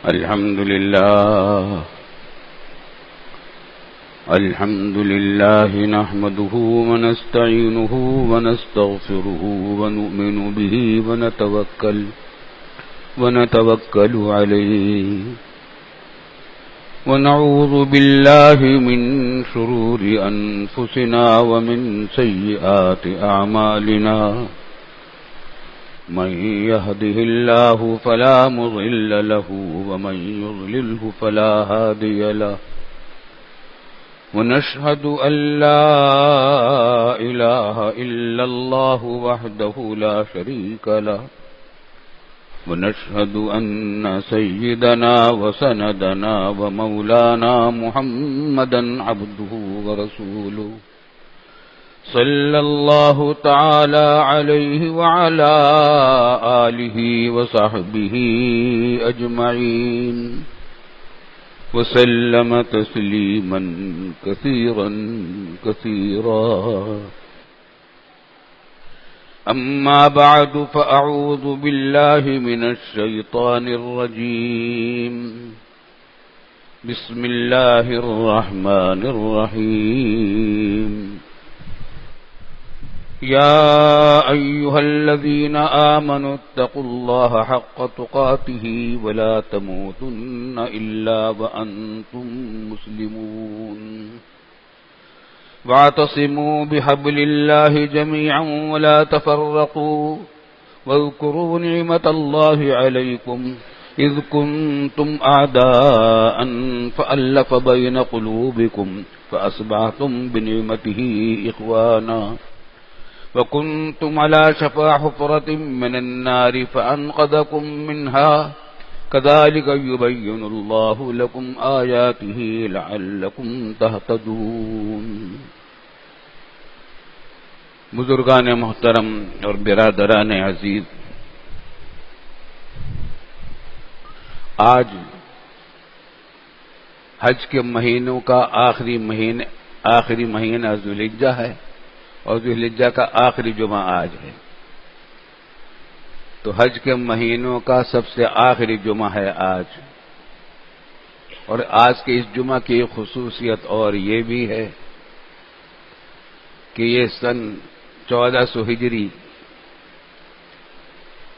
الحمد لله نحمده ونستعينه ونستغفره ونؤمن به ونتوكل عليه ونعوذ بالله من شرور أنفسنا ومن سيئات أعمالنا من يهده الله فلا مضل له ومن يضلله فلا هادي له ونشهد أن لا إله إلا الله وحده لا شريك له ونشهد أن سيدنا وسندنا ومولانا محمدا عبده ورسوله صلى الله تعالى عليه وعلى آله وصحبه أجمعين وسلم تسليما كثيرا كثيرا أما بعد فأعوذ بالله من الشيطان الرجيم بسم الله الرحمن الرحيم يا أيها الذين آمنوا اتقوا الله حق تقاته ولا تموتن إلا وأنتم مسلمون واعتصموا بحبل الله جميعا ولا تفرقوا واذكروا نعمة الله عليكم إذ كنتم أعداء فألف بين قلوبكم فأصبحتم بنعمته إخوانا وكنتم على شفا حفرة من النار فأنقذكم منها كذلك يبين الله لكم آياته لعلكم تهتدون. بزرگان محترم اور برادران عزیز، آج حج کے مہینوں کا آخری مہینہ ذوالحجہ ہے اور ذوالحجہ کا آخری جمعہ آج ہے، تو حج کے مہینوں کا سب سے آخری جمعہ ہے آج. اور آج کے اس جمعہ کی خصوصیت اور یہ بھی ہے کہ یہ سن 1400 ہجری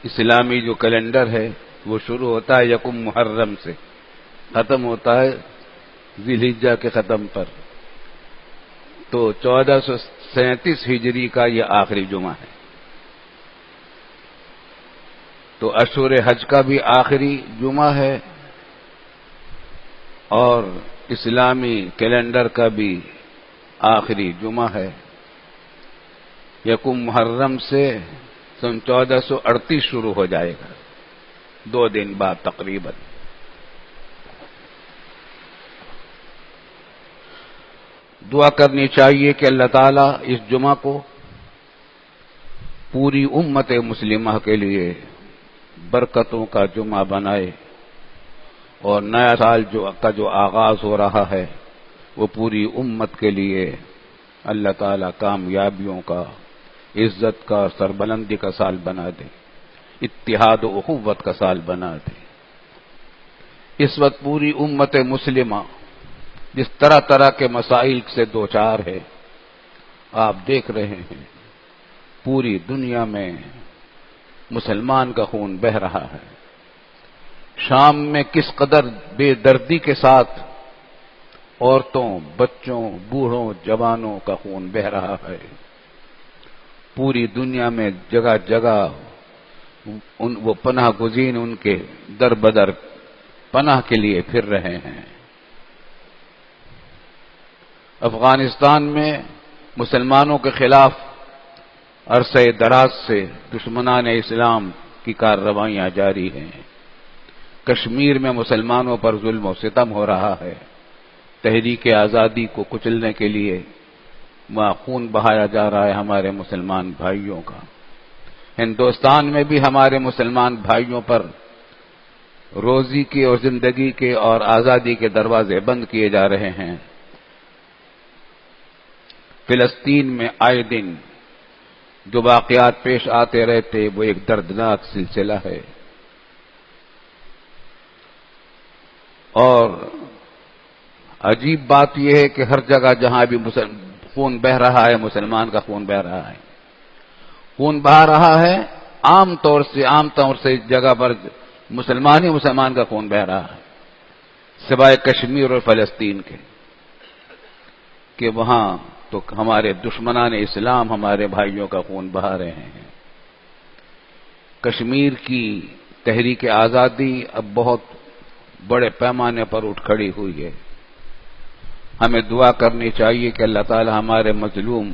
اسلامی جو کیلنڈر ہے وہ شروع ہوتا ہے یکم محرم سے، ختم ہوتا ہے ذوالحجہ کے ختم پر. تو 1437 ہجری کا یہ آخری جمعہ ہے. تو اشہر حج کا بھی آخری جمعہ ہے اور اسلامی کیلنڈر کا بھی آخری جمعہ ہے. یکم محرم سے سن 1438 شروع ہو جائے گا، 2 دن بعد تقریباً. دعا کرنی چاہیے کہ اللہ تعالیٰ اس جمعہ کو پوری امت مسلمہ کے لیے برکتوں کا جمعہ بنائے اور نیا سال کا جو آغاز ہو رہا ہے وہ پوری امت کے لیے اللہ تعالیٰ کامیابیوں کا، عزت کا، سربلندی کا سال بنا دے، اتحاد و اخوت کا سال بنا دے. اس وقت پوری امت مسلمہ جس طرح کے مسائل سے دوچار ہے، آپ دیکھ رہے ہیں پوری دنیا میں مسلمان کا خون بہہ رہا ہے. شام میں کس قدر بے دردی کے ساتھ عورتوں، بچوں، بوڑھوں، جوانوں کا خون بہہ رہا ہے. پوری دنیا میں جگہ جگہ وہ پناہ گزین ان کے در بدر پناہ کے لیے پھر رہے ہیں. افغانستان میں مسلمانوں کے خلاف عرصہ دراز سے دشمنان اسلام کی کارروائیاں جاری ہیں. کشمیر میں مسلمانوں پر ظلم و ستم ہو رہا ہے. تحریک آزادی کو کچلنے کے لیے وہاں خون بہایا جا رہا ہے ہمارے مسلمان بھائیوں کا. ہندوستان میں بھی ہمارے مسلمان بھائیوں پر روزی کے اور زندگی کے اور آزادی کے دروازے بند کیے جا رہے ہیں. فلسطین میں آئے دن جو واقعات پیش آتے رہتے وہ ایک دردناک سلسلہ ہے. اور عجیب بات یہ ہے کہ ہر جگہ جہاں بھی خون بہ رہا ہے، مسلمان کا خون بہ رہا ہے، خون بہا رہا ہے، عام طور سے اس جگہ پر مسلمان ہی مسلمان کا خون بہ رہا ہے، سوائے کشمیر اور فلسطین کے، کہ وہاں تو ہمارے دشمنان اسلام ہمارے بھائیوں کا خون بہا رہے ہیں۔ کشمیر کی تحریک آزادی اب بہت بڑے پیمانے پر اٹھ کھڑی ہوئی ہے۔ ہمیں دعا کرنی چاہیے کہ اللہ تعالی ہمارے مظلوم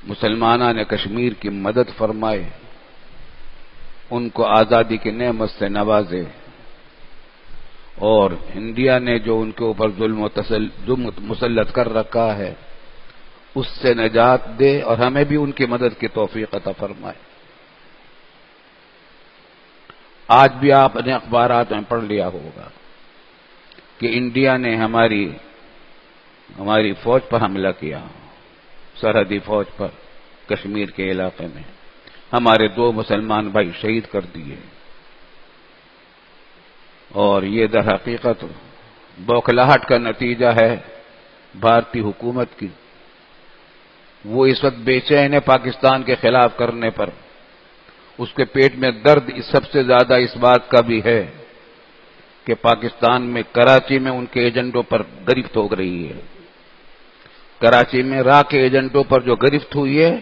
مسلمانان کشمیر کی مدد فرمائے، ان کو آزادی کی نعمت سے نوازے، اور انڈیا نے جو ان کے اوپر ظلم مسلط کر رکھا ہے اس سے نجات دے، اور ہمیں بھی ان کی مدد کی توفیق عطا فرمائے۔ آج بھی آپ نے اخبارات میں پڑھ لیا ہوگا کہ انڈیا نے ہماری فوج پر حملہ کیا، سرحدی فوج پر، کشمیر کے علاقے میں ہمارے 2 مسلمان بھائی شہید کر دیے، اور یہ در حقیقت بوکھلاہٹ کا نتیجہ ہے بھارتی حکومت کی۔ وہ اس وقت بے چین ہے پاکستان کے خلاف کرنے پر، اس کے پیٹ میں درد سب سے زیادہ اس بات کا بھی ہے کہ پاکستان میں کراچی میں ان کے ایجنٹوں پر گرفت ہو رہی ہے، کراچی میں راہ کے ایجنٹوں پر جو گرفت ہوئی ہے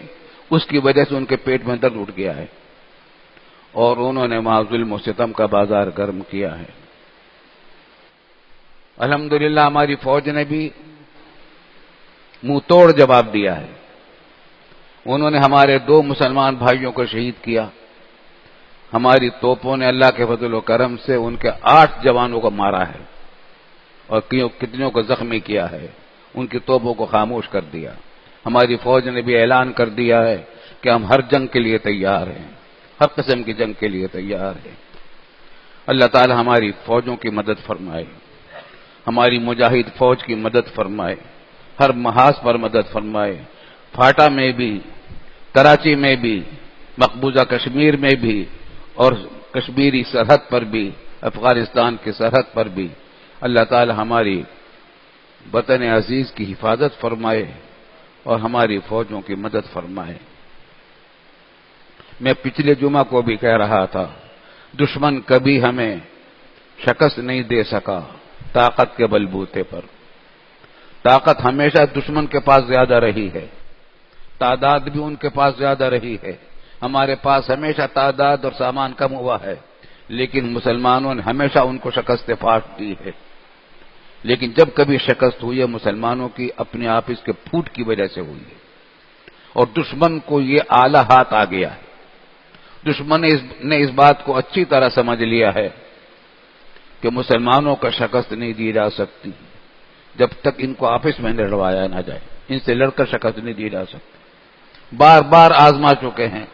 اس کی وجہ سے ان کے پیٹ میں درد اٹھ گیا ہے، اور انہوں نے وہاں ظلم و ستم کا بازار گرم کیا ہے۔ الحمدللہ ہماری فوج نے بھی منہ توڑ جواب دیا ہے، انہوں نے ہمارے 2 مسلمان بھائیوں کو شہید کیا، ہماری توپوں نے اللہ کے فضل و کرم سے ان کے 8 جوانوں کو مارا ہے، اور کتنوں کو زخمی کیا ہے، ان کی توپوں کو خاموش کر دیا۔ ہماری فوج نے بھی اعلان کر دیا ہے کہ ہم ہر جنگ کے لیے تیار ہیں، ہر قسم کی جنگ کے لیے تیار ہیں۔ اللہ تعالی ہماری فوجوں کی مدد فرمائے، ہماری مجاہد فوج کی مدد فرمائے، ہر محاذ پر مدد فرمائے، پھاٹا میں بھی، کراچی میں بھی، مقبوضہ کشمیر میں بھی، اور کشمیری سرحد پر بھی، افغانستان کی سرحد پر بھی اللہ تعالی ہماری وطن عزیز کی حفاظت فرمائے اور ہماری فوجوں کی مدد فرمائے۔ میں پچھلے جمعہ کو بھی کہہ رہا تھا، دشمن کبھی ہمیں شکست نہیں دے سکا طاقت کے بلبوتے پر، طاقت ہمیشہ دشمن کے پاس زیادہ رہی ہے، تعداد بھی ان کے پاس زیادہ رہی ہے، ہمارے پاس ہمیشہ تعداد اور سامان کم ہوا ہے، لیکن مسلمانوں نے ہمیشہ ان کو شکست پھاٹ دی ہے۔ لیکن جب کبھی شکست ہوئی ہے مسلمانوں کی اپنے آپ اس کے پھوٹ کی وجہ سے ہوئی ہے، اور دشمن کو یہ آلہ ہاتھ آ گیا ہے، دشمن نے اس بات کو اچھی طرح سمجھ لیا ہے کہ مسلمانوں کا شکست نہیں دی جا سکتی جب تک ان کو آپس میں لڑوایا نہ جائے، ان سے لڑ کر شکست نہیں دی جا سکتی، بار بار آزما چکے ہیں۔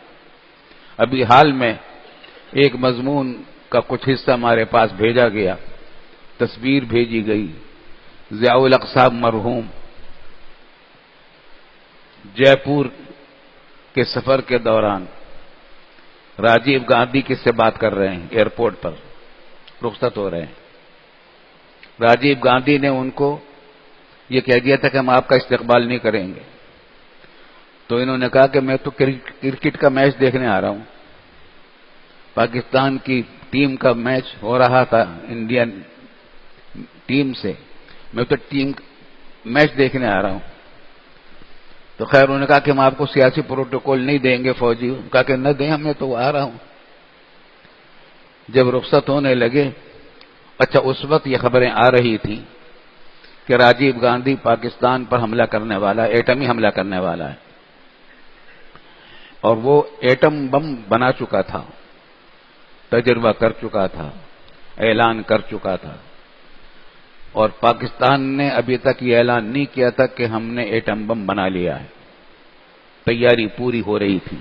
ابھی حال میں ایک مضمون کا کچھ حصہ ہمارے پاس بھیجا گیا، تصویر بھیجی گئی، ضیاء الحق صاحب مرحوم جے پور کے سفر کے دوران راجیو گاندھی کس سے بات کر رہے ہیں، ایئرپورٹ پر رخصت ہو رہے ہیں، راجیو گاندھی نے ان کو یہ کہہ دیا تھا کہ ہم آپ کا استقبال نہیں کریں گے، تو انہوں نے کہا کہ میں تو کرکٹ کا میچ دیکھنے آ رہا ہوں، پاکستان کی ٹیم کا میچ ہو رہا تھا انڈین ٹیم سے، میں تو ٹیم میچ دیکھنے آ رہا ہوں۔ تو خیر انہوں نے کہا کہ ہم آپ کو سیاسی پروٹوکول نہیں دیں گے فوجی، کہا کہ نہ دیں، میں تو آ رہا ہوں۔ جب رخصت ہونے لگے، اچھا اس وقت یہ خبریں آ رہی تھیں کہ راجیو گاندھی پاکستان پر حملہ کرنے والا ہے، ایٹمی حملہ کرنے والا ہے، اور وہ ایٹم بم بنا چکا تھا، تجربہ کر چکا تھا، اعلان کر چکا تھا، اور پاکستان نے ابھی تک یہ اعلان نہیں کیا تھا کہ ہم نے ایٹم بم بنا لیا ہے، تیاری پوری ہو رہی تھی۔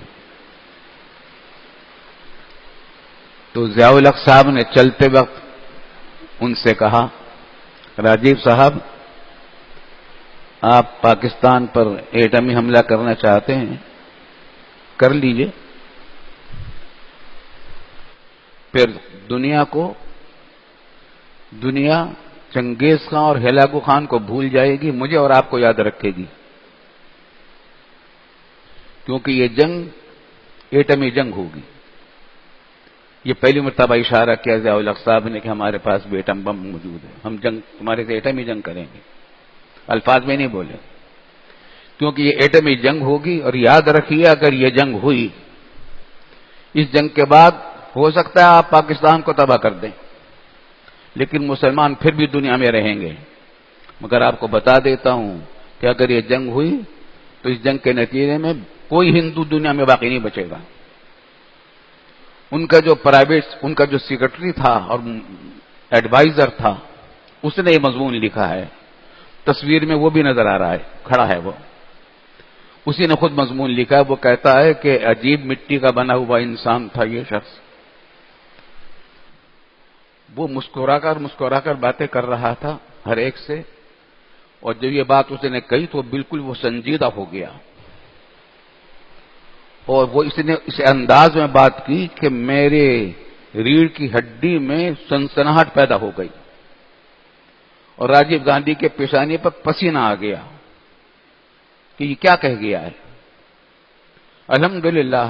تو ضیاء الحق صاحب نے چلتے وقت ان سے کہا، راجیو صاحب آپ پاکستان پر ایٹمی حملہ کرنا چاہتے ہیں، کر لیجئے، پھر دنیا کو دنیا چنگیز خان اور ہلاکو خان کو بھول جائے گی، مجھے اور آپ کو یاد رکھے گی، کیونکہ یہ جنگ ایٹمی جنگ ہوگی۔ یہ پہلی مرتبہ اشارہ کیا ضیاء الحق صاحب نے کہ ہمارے پاس بھی ایٹم بم موجود ہے، ہم جنگ تمہارے سے ایٹمی جنگ کریں گے، الفاظ میں نہیں بولے، کیونکہ یہ ایٹمی جنگ ہوگی۔ اور یاد رکھیے اگر یہ جنگ ہوئی، اس جنگ کے بعد ہو سکتا ہے آپ پاکستان کو تباہ کر دیں، لیکن مسلمان پھر بھی دنیا میں رہیں گے۔ مگر آپ کو بتا دیتا ہوں کہ اگر یہ جنگ ہوئی تو اس جنگ کے نتیجے میں کوئی ہندو دنیا میں باقی نہیں بچے گا۔ ان کا جو پرائیویٹ، ان کا جو سیکرٹری تھا اور ایڈوائزر تھا، اس نے یہ مضمون لکھا ہے، تصویر میں وہ بھی نظر آ رہا ہے، کھڑا ہے وہ، اسی نے خود مضمون لکھا ہے۔ وہ کہتا ہے کہ عجیب مٹی کا بنا ہوا انسان تھا یہ شخص، وہ مسکرا کر باتیں کر رہا تھا ہر ایک سے، اور جب یہ بات اس نے کہی تو بالکل وہ سنجیدہ ہو گیا، اور وہ اس نے اس انداز میں بات کی کہ میرے ریڑھ کی ہڈی میں سنسناہٹ پیدا ہو گئی، اور راجیو گاندھی کے پیشانی پر پسینہ آ گیا کہ یہ کیا کہہ گیا ہے۔ الحمدللہ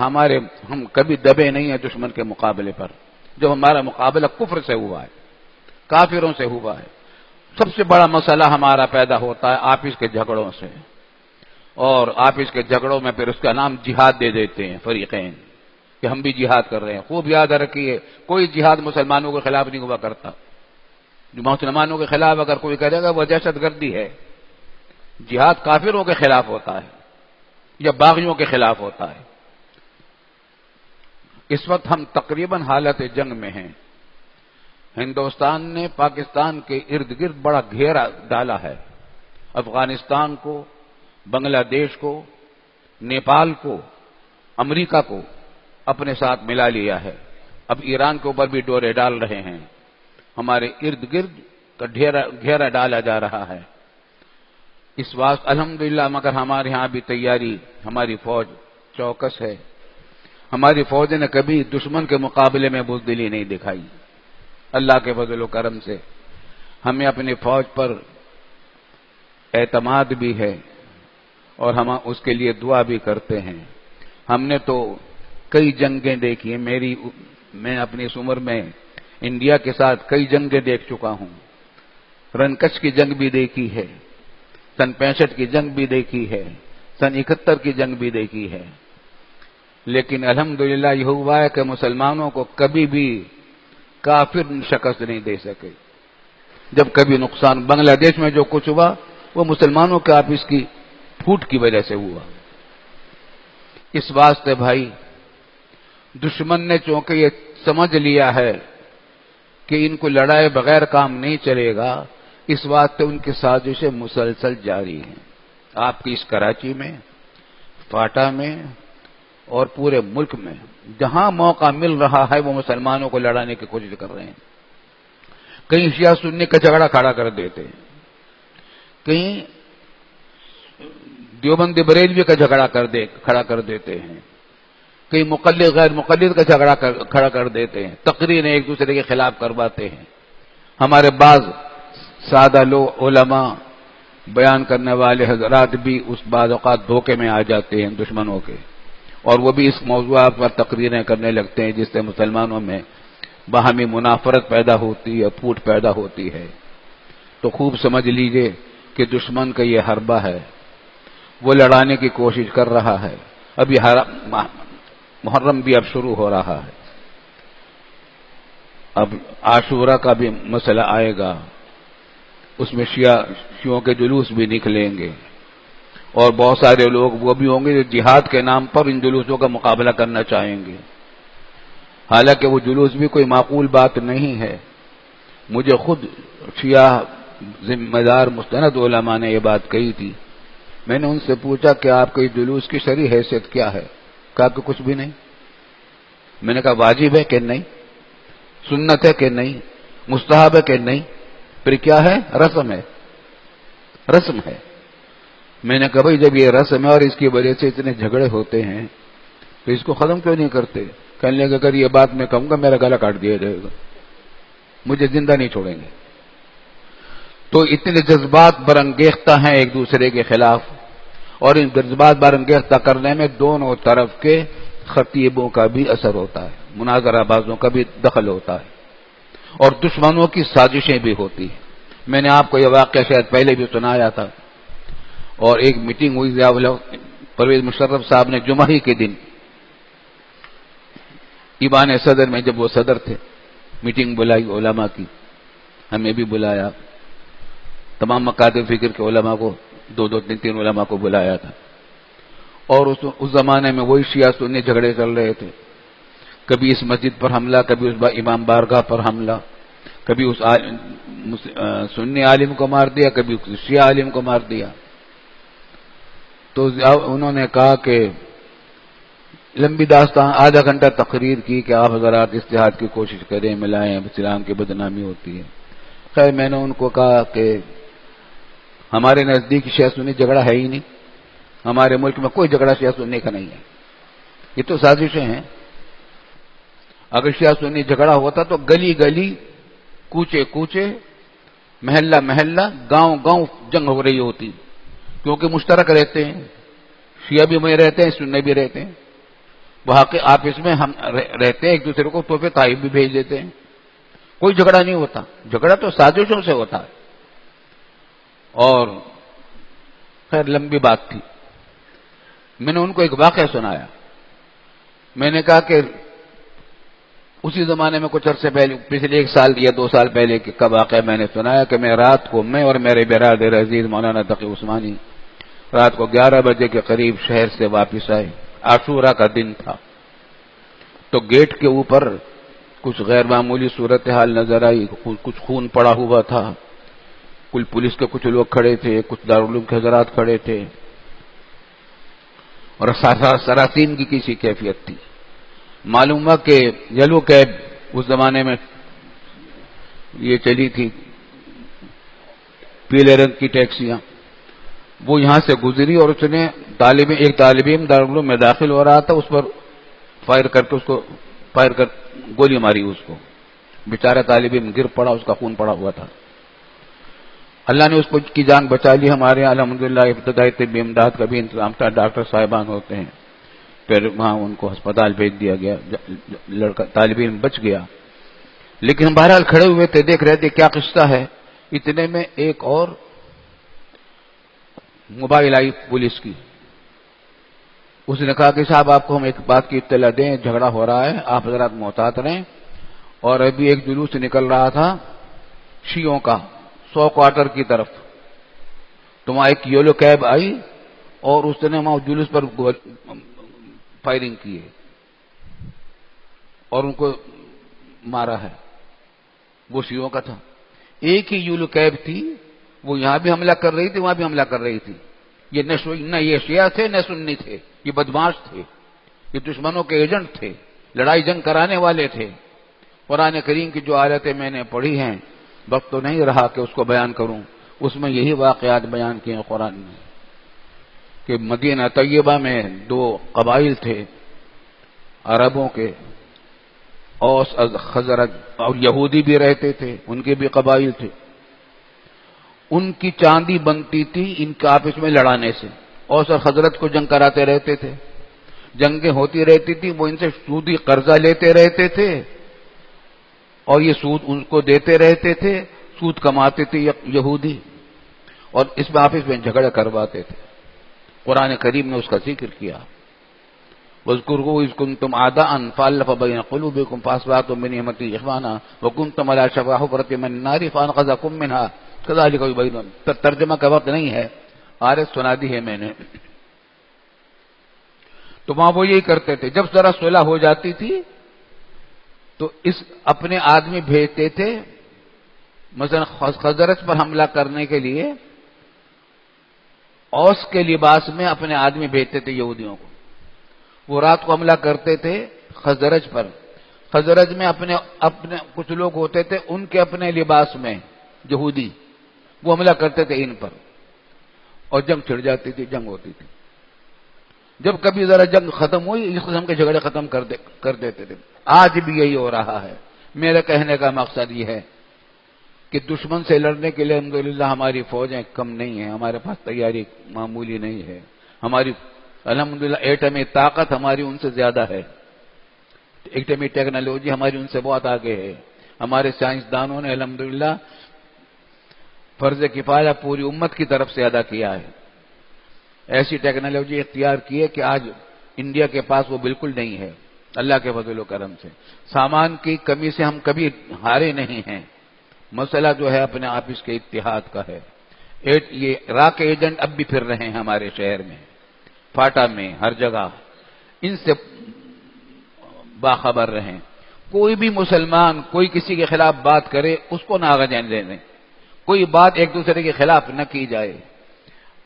ہم کبھی دبے نہیں ہیں دشمن کے مقابلے پر، جب ہمارا مقابلہ کفر سے ہوا ہے، کافروں سے ہوا ہے۔ سب سے بڑا مسئلہ ہمارا پیدا ہوتا ہے آپس کے جھگڑوں سے، اور آپس کے جھگڑوں میں پھر اس کا نام جہاد دے دیتے ہیں فریقین، کہ ہم بھی جہاد کر رہے ہیں۔ خوب یاد رکھیے کوئی جہاد مسلمانوں کے خلاف نہیں ہوا کرتا، جو مسلمانوں کے خلاف اگر کوئی کرے گا وہ دہشت گردی ہے۔ جہاد کافروں کے خلاف ہوتا ہے یا باغیوں کے خلاف ہوتا ہے۔ اس وقت ہم تقریباً حالت جنگ میں ہیں۔ ہندوستان نے پاکستان کے ارد گرد بڑا گھیرا ڈالا ہے، افغانستان کو، بنگلہ دیش کو، نیپال کو، امریکہ کو اپنے ساتھ ملا لیا ہے۔ اب ایران کے اوپر بھی ڈورے ڈال رہے ہیں، ہمارے ارد گرد کا گھیرا ڈالا جا رہا ہے۔ اس واسطے الحمدللہ مگر ہمارے ہاں بھی تیاری، ہماری فوج چوکس ہے۔ ہماری فوج نے کبھی دشمن کے مقابلے میں بزدلی نہیں دکھائی۔ اللہ کے فضل و کرم سے ہمیں اپنی فوج پر اعتماد بھی ہے، اور ہم اس کے لیے دعا بھی کرتے ہیں۔ ہم نے تو کئی جنگیں دیکھی ہیں، میں اپنی اس عمر میں انڈیا کے ساتھ کئی جنگیں دیکھ چکا ہوں۔ رنکچ کی جنگ بھی دیکھی ہے، سن 65 کی جنگ بھی دیکھی ہے، سن 71 کی جنگ بھی دیکھی ہے، لیکن الحمدللہ یہ ہوا ہے کہ مسلمانوں کو کبھی بھی کافر شکست نہیں دے سکے۔ جب کبھی نقصان بنگلہ دیش میں جو کچھ ہوا وہ مسلمانوں کے آپس کی پھوٹ کی وجہ سے ہوا۔ اس واسطے بھائی دشمن نے چونکہ یہ سمجھ لیا ہے کہ ان کو لڑائے بغیر کام نہیں چلے گا، اس واسطے ان کی سازشیں مسلسل جاری ہیں۔ آپ کی اس کراچی میں، فاٹا میں اور پورے ملک میں جہاں موقع مل رہا ہے وہ مسلمانوں کو لڑانے کی کوشش کر رہے ہیں۔ کہیں شیعہ سنی کا جھگڑا کھڑا کر دیتے ہیں، کہیں دیوبندی بریلوی کا جھگڑا کھڑا کر دیتے ہیں، کہیں مقلد غیر مقلد کا جھگڑا کھڑا کر دیتے ہیں، تقریریں ایک دوسرے کے خلاف کرواتے ہیں۔ ہمارے بعض سادہ لوگ، علماء، بیان کرنے والے حضرات بھی اس بعض اوقات دھوکے میں آ جاتے ہیں دشمنوں کے، اور وہ بھی اس موضوعات پر تقریریں کرنے لگتے ہیں جس سے مسلمانوں میں باہمی منافرت پیدا ہوتی ہے، پھوٹ پیدا ہوتی ہے۔ تو خوب سمجھ لیجئے کہ دشمن کا یہ حربہ ہے، وہ لڑانے کی کوشش کر رہا ہے۔ اب یہ محرم بھی اب شروع ہو رہا ہے، اب عاشورہ کا بھی مسئلہ آئے گا، اس میں شیعوں کے جلوس بھی نکلیں گے، اور بہت سارے لوگ وہ بھی ہوں گے جو جہاد کے نام پر ان جلوسوں کا مقابلہ کرنا چاہیں گے، حالانکہ وہ جلوس بھی کوئی معقول بات نہیں ہے۔ مجھے خود شیعہ ذمہ دار مستند علماء نے یہ بات کہی تھی۔ میں نے ان سے پوچھا کہ آپ کے جلوس کی شرعی حیثیت کیا ہے؟ کہا کہ کچھ بھی نہیں۔ میں نے کہا واجب ہے کہ نہیں، سنت ہے کہ نہیں، مستحب ہے کہ نہیں، پھر کیا ہے؟ رسم ہے، رسم ہے۔ میں نے کہا بھائی جب یہ رسم ہے اور اس کی وجہ سے اتنے جھگڑے ہوتے ہیں تو اس کو ختم کیوں نہیں کرتے؟ کہنے لگے اگر یہ بات میں کہوں گا میرا گلا کاٹ دیا جائے گا، مجھے زندہ نہیں چھوڑیں گے۔ تو اتنے جذبات برانگیختہ ہیں ایک دوسرے کے خلاف، اور ان جذبات برانگیختہ کرنے میں دونوں طرف کے خطیبوں کا بھی اثر ہوتا ہے، مناظرہ بازوں کا بھی دخل ہوتا ہے، اور دشمنوں کی سازشیں بھی ہوتی ہیں۔ میں نے آپ کو یہ واقعہ شاید پہلے بھی سنایا تھا، اور ایک میٹنگ ہوئی پرویز مشرف صاحب نے جمعہ ہی کے دن ایوان صدر میں، جب وہ صدر تھے، میٹنگ بلائی علماء کی، ہمیں بھی بلایا، تمام مکاتب فکر کے علماء کو، دو دو تین تین علماء کو بلایا تھا، اور اس زمانے میں وہی شیعہ سنی جھگڑے چل رہے تھے، کبھی اس مسجد پر حملہ، کبھی اس امام بارگاہ پر حملہ، کبھی اس سنی عالم کو مار دیا، کبھی اس شیعہ عالم کو مار دیا۔ تو انہوں نے کہا کہ لمبی داستان، آدھا گھنٹہ تقریر کی کہ آپ حضرات اتحاد کی کوشش کریں، ملائیں، اسلام کی بدنامی ہوتی ہے۔ خیر میں نے ان کو کہا کہ ہمارے نزدیک شیعہ سنی جھگڑا ہے ہی نہیں، ہمارے ملک میں کوئی جھگڑا شیعہ سنی کا نہیں ہے، یہ تو سازشیں ہیں۔ اگر شیعہ سنی جھگڑا ہوتا تو گلی گلی، کوچے کوچے، محلہ محلہ، گاؤں گاؤں جنگ ہو رہی ہوتی، کیونکہ مشترک رہتے ہیں، شیعہ بھی وہیں رہتے ہیں، سنی بھی رہتے ہیں، وہاں کے آپس میں ہم رہتے ہیں، ایک دوسرے کو تحفے تحائف بھی بھیج دیتے ہیں، کوئی جھگڑا نہیں ہوتا۔ جھگڑا تو سازشوں سے ہوتا ہے۔ اور خیر لمبی بات تھی، میں نے ان کو ایک واقعہ سنایا۔ میں نے کہا کہ اسی زمانے میں کچھ عرصے پہلے، پچھلے 1 سال یا 2 سال پہلے کا واقعہ میں نے سنایا کہ میں رات کو، میں اور میرے برادر عزیز مولانا تقی عثمانی رات کو 11 بجے کے قریب شہر سے واپس آئے، عاشورہ کا دن تھا، تو گیٹ کے اوپر کچھ غیر معمولی صورتحال نظر آئی، کچھ خون پڑا ہوا تھا، کل پولیس کے کچھ لوگ کھڑے تھے، کچھ دارالعلوم کے حضرات کھڑے تھے، اور سراسین کی کسی کیفیت تھی۔ معلوم ہوا کہ یلو کیب، اس زمانے میں یہ چلی تھی پیلے رنگ کی ٹیکسیاں، وہ یہاں سے گزری، اور اس نے ایک طالب علم دارالعلوم میں داخل ہو رہا تھا، اس پر فائر کر گولی ماری اس کو، بیچارہ طالب علم گر پڑا، اس کا خون پڑا ہوا تھا۔ اللہ نے اس کو کی جان بچا لی۔ ہمارے یہاں الحمدللہ ابتدائی طبی امداد کا بھی انتظام تھا، ڈاکٹر صاحبان ہوتے ہیں، پھر وہاں ان کو ہسپتال بھیج دیا گیا، لڑکا طالب علم بچ گیا۔ لیکن ہم بہرحال کھڑے ہوئے تھے، دیکھ رہے تھے کیا قصہ ہے۔ اتنے میں ایک اور موبائل آئی پولیس کی، اس نے کہا کہ صاحب آپ کو ہم ایک بات کی اطلاع دیں، جھگڑا ہو رہا ہے، آپ حضرات محتاط رہیں، اور ابھی ایک جلوس نکل رہا تھا شیعوں کا 100 کوارٹر کی طرف، تو وہاں ایک یلو کیب آئی اور اس نے وہاں جلوس پر فائرنگ کی ہے اور ان کو مارا ہے۔ وہ شیعوں کا تھا، ایک ہی یلو کیب تھی، وہ یہاں بھی حملہ کر رہی تھی، وہاں بھی حملہ کر رہی تھی۔ یہ نہ یہ شیعہ تھے نہ سنی تھے، یہ بدماش تھے، یہ دشمنوں کے ایجنٹ تھے، لڑائی جنگ کرانے والے تھے۔ قرآن کریم کی جو آیتیں میں نے پڑھی ہیں، وقت تو نہیں رہا کہ اس کو بیان کروں، اس میں یہی واقعات بیان کیے ہیں قرآن میں، کہ مدینہ طیبہ میں 2 قبائل تھے عربوں کے، اوس خزرج، اور یہودی بھی رہتے تھے، ان کے بھی قبائل تھے، ان کی چاندی بنتی تھی ان کے آپس میں لڑانے سے۔ اوس اور خزرج کو جنگ کراتے رہتے تھے، جنگیں ہوتی رہتی تھی، وہ ان سے سودی قرضہ لیتے رہتے تھے اور یہ سود ان کو دیتے رہتے تھے، سود کماتے تھے یہودی، اور اس میں آپس میں جھگڑا کرواتے تھے۔ قرآن کریم نے اس کا ذکر کیا، وَاذْكُرُوا إِذْ كُنتُمْ أَعْدَاءً فَأَلَّفَ بَيْنَ قُلُوبِكُمْ فَأَصْبَحْتُمْ بِنِعْمَتِهِ إِخْوَانًا وَكُنتُمْ عَلَىٰ شَفَا حُفْرَةٍ مِّنَ النَّارِ فَأَنقَذَكُم مِّنْهَا كَذَٰلِكَ يُبَيِّنُ۔ ترجمہ کا وقت نہیں ہے، آیت سنا دی ہے میں نے۔ تو وہاں وہ یہی کرتے تھے، جب ذرا صلح ہو جاتی تھی تو اس اپنے آدمی بھیجتے تھے، مثلا خزرج پر حملہ کرنے کے لیے اوس کے لباس میں اپنے آدمی بھیجتے تھے یہودیوں کو، وہ رات کو حملہ کرتے تھے خزرج پر، خزرج میں اپنے کچھ لوگ ہوتے تھے ان کے اپنے لباس میں یہودی، وہ حملہ کرتے تھے ان پر، اور جنگ چھڑ جاتی تھی، جنگ ہوتی تھی۔ جب کبھی ذرا جنگ ختم ہوئی، اس قسم کے جھگڑے ختم کر دیتے تھے۔ آج بھی یہی ہو رہا ہے۔ میرے کہنے کا مقصد یہ ہے کہ دشمن سے لڑنے کے لیے الحمدللہ ہماری فوجیں کم نہیں ہیں، ہمارے پاس تیاری معمولی نہیں ہے، ہماری الحمدللہ ایٹمی طاقت ہماری ان سے زیادہ ہے، ایٹمی ٹیکنالوجی ہماری ان سے بہت آگے ہے، ہمارے سائنسدانوں نے الحمدللہ فرض کفایہ پوری امت کی طرف سے ادا کیا ہے، ایسی ٹیکنالوجی اختیار کی ہے کہ آج انڈیا کے پاس وہ بالکل نہیں ہے، اللہ کے فضل و کرم سے۔ سامان کی کمی سے ہم کبھی ہارے نہیں ہیں، مسئلہ جو ہے اپنے آپ اس کے اتحاد کا ہے۔ یہ راک ایجنٹ اب بھی پھر رہے ہیں ہمارے شہر میں، فاٹا میں، ہر جگہ، ان سے باخبر رہیں۔ کوئی بھی مسلمان کوئی کسی کے خلاف بات کرے اس کو نہ آگے جانے دیں، کوئی بات ایک دوسرے کے خلاف نہ کی جائے۔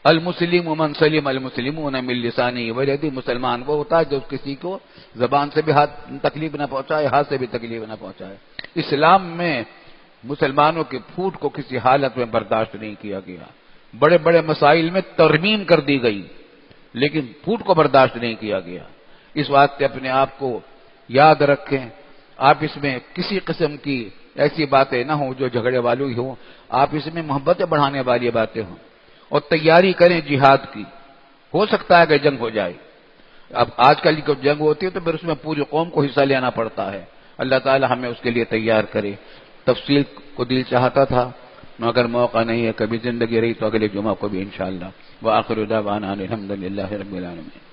المسلم من سلم المسلمون من لسانه ویدی، مسلمان وہ ہوتا ہے جو کسی کو زبان سے بھی تکلیف نہ پہنچائے، ہاتھ سے بھی تکلیف نہ پہنچائے۔ اسلام میں مسلمانوں کے پھوٹ کو کسی حالت میں برداشت نہیں کیا گیا، بڑے بڑے مسائل میں ترمیم کر دی گئی لیکن پھوٹ کو برداشت نہیں کیا گیا۔ اس واسطے اپنے آپ کو یاد رکھیں، آپ اس میں کسی قسم کی ایسی باتیں نہ ہوں جو جھگڑے والی ہوں، آپ اس میں محبتیں بڑھانے والی باتیں ہوں، اور تیاری کریں جہاد کی۔ ہو سکتا ہے کہ جنگ ہو جائے، اب آج کل کی جنگ ہوتی ہے تو پھر اس میں پوری قوم کو حصہ لینا پڑتا ہے، اللہ تعالی ہمیں اس کے لیے تیار کرے۔ تفصیل کو دل چاہتا تھا مگر موقع نہیں ہے، کبھی زندگی رہی تو اگلے جمعہ کو بھی انشاءاللہ۔ وآخر دعوانا الحمدللہ رب العالمین۔